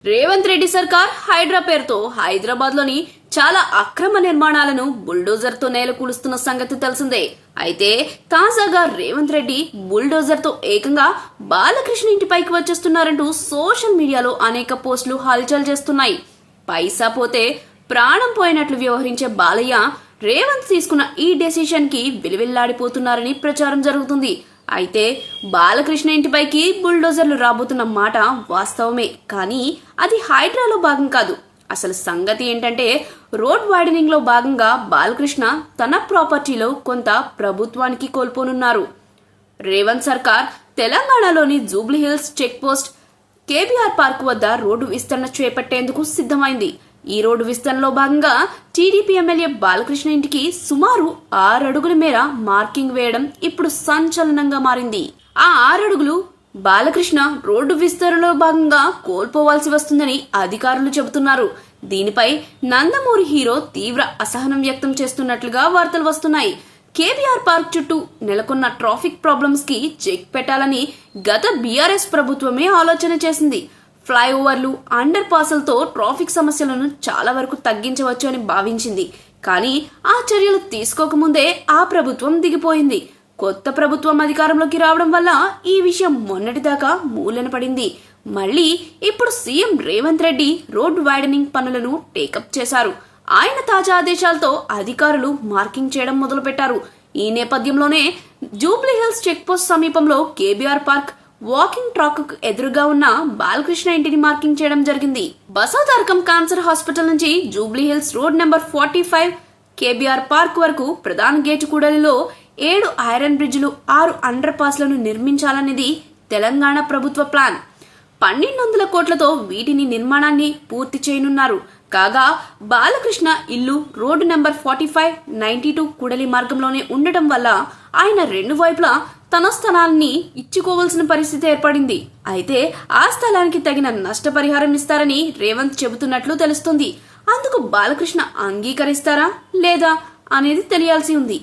రేవంత్ రెడ్డి సర్కార్ హైడ్రా పేరుతో హైదరాబాద్ లోని చాలా అక్రమ నిర్మాణాలను బుల్డోజర్ తో నేలకూలుస్తున్న సంగతి తెలిసిందే. అయితే తాజాగా రేవంత్ రెడ్డి బుల్డోజర్ తో ఏకంగా బాలకృష్ణ ఇంటిపైకి వచ్చేస్తున్నారంటూ సోషల్ మీడియాలో అనేక పోస్టులు హల్చల్ చేస్తున్నాయి. పైసా పోతే ప్రాణం పోయినట్లు వ్యవహరించే బాలయ్య రేవంత్ తీసుకున్న ఈ డెసిషన్ కి విలువిల్లాడిపోతున్నారని ప్రచారం జరుగుతుంది. అయితే బాలకృష్ణ ఇంటిపైకి బుల్డోజర్లు రాబోతున్న మాట వాస్తవమే, కానీ అది హైడ్రాలో భాగం కాదు. అసలు సంగతి ఏంటంటే రోడ్ వైడనింగ్ లో భాగంగా బాలకృష్ణ తన ప్రాపర్టీలో కొంత ప్రభుత్వానికి కోల్పోనున్నారు. రేవంత్ సర్కార్ తెలంగాణలోని Jubilee Hills check post KBR park వద్ద రోడ్డు విస్తరణ చేపట్టేందుకు సిద్ధమైంది. ఈ రోడ్డు విస్తరణలో భాగంగా టీడీపీ ఎమ్మెల్యే బాలకృష్ణ ఇంటికి సుమారు 6 అడుగుల మేర మార్కింగ్ వేయడం ఇప్పుడు సంచలనంగా మారింది. ఆ 6 అడుగులు బాలకృష్ణ రోడ్డు విస్తరణలో భాగంగా కోల్పోవాల్సి వస్తుందని అధికారులు చెబుతున్నారు. దీనిపై నందమూరి హీరో తీవ్ర అసహనం వ్యక్తం చేస్తున్నట్లుగా వార్తలు వస్తున్నాయి. కేబీఆర్ పార్క్ చుట్టూ నెలకొన్న ట్రాఫిక్ ప్రాబ్లమ్స్ కి చెక్ పెట్టాలని గత బీఆర్ఎస్ ప్రభుత్వమే ఆలోచన చేసింది. ఫ్లైఓవర్లు, అండర్ పాస్లతో ట్రాఫిక్ సమస్యలను చాలా వరకు తగ్గించవచ్చు అని భావించింది. కానీ ఆ చర్యలు తీసుకోకముందే ఆ ప్రభుత్వం దిగిపోయింది. కొత్త ప్రభుత్వం అధికారంలోకి రావడం వల్ల ఈ విషయం మొన్నటిదాకా మూలన పడింది. మళ్ళీ ఇప్పుడు CM Revanth Reddy road widening పనులను టేకప్ చేశారు. ఆయన తాజా ఆదేశాలతో అధికారులు మార్కింగ్ చేయడం మొదలుపెట్టారు. ఈ నేపథ్యంలోనే జూబ్లీ హిల్స్ చెక్ పోస్ట్ సమీపంలో కేబీఆర్ పార్క్ వాకింగ్ ట్రాక్ కు ఎదురుగా ఉన్న బాలకృష్ణ ఇంటిని మార్కింగ్ చేయడం జరిగింది. బసవతారకం క్యాన్సర్ హాస్పిటల్ నుంచి Jubilee hills road number 45 KBR park వరకు ప్రధాన గేటు కూడలిలో 7 ఐరన్ బ్రిడ్జిలు, 6 అండర్ పాస్లను నిర్మించాలనేది తెలంగాణ ప్రభుత్వ ప్లాన్. 1200 కోట్లతో వీటిని నిర్మాణాన్ని పూర్తి చేయనున్నారు. కాగా బాలకృష్ణ ఇల్లు రోడ్డు నెంబర్ 45, 92 కూడలి మార్గంలోనే ఉండటం వల్ల ఆయన రెండు వైపులా తన స్థలాన్ని ఇచ్చుకోవాల్సిన పరిస్థితి ఏర్పడింది. అయితే ఆ స్థలానికి తగిన నష్టపరిహారం ఇస్తారని రేవంత్ చెబుతున్నట్లు తెలుస్తుంది. అందుకు బాలకృష్ణ అంగీకరిస్తారా లేదా అనేది తెలియాల్సి ఉంది.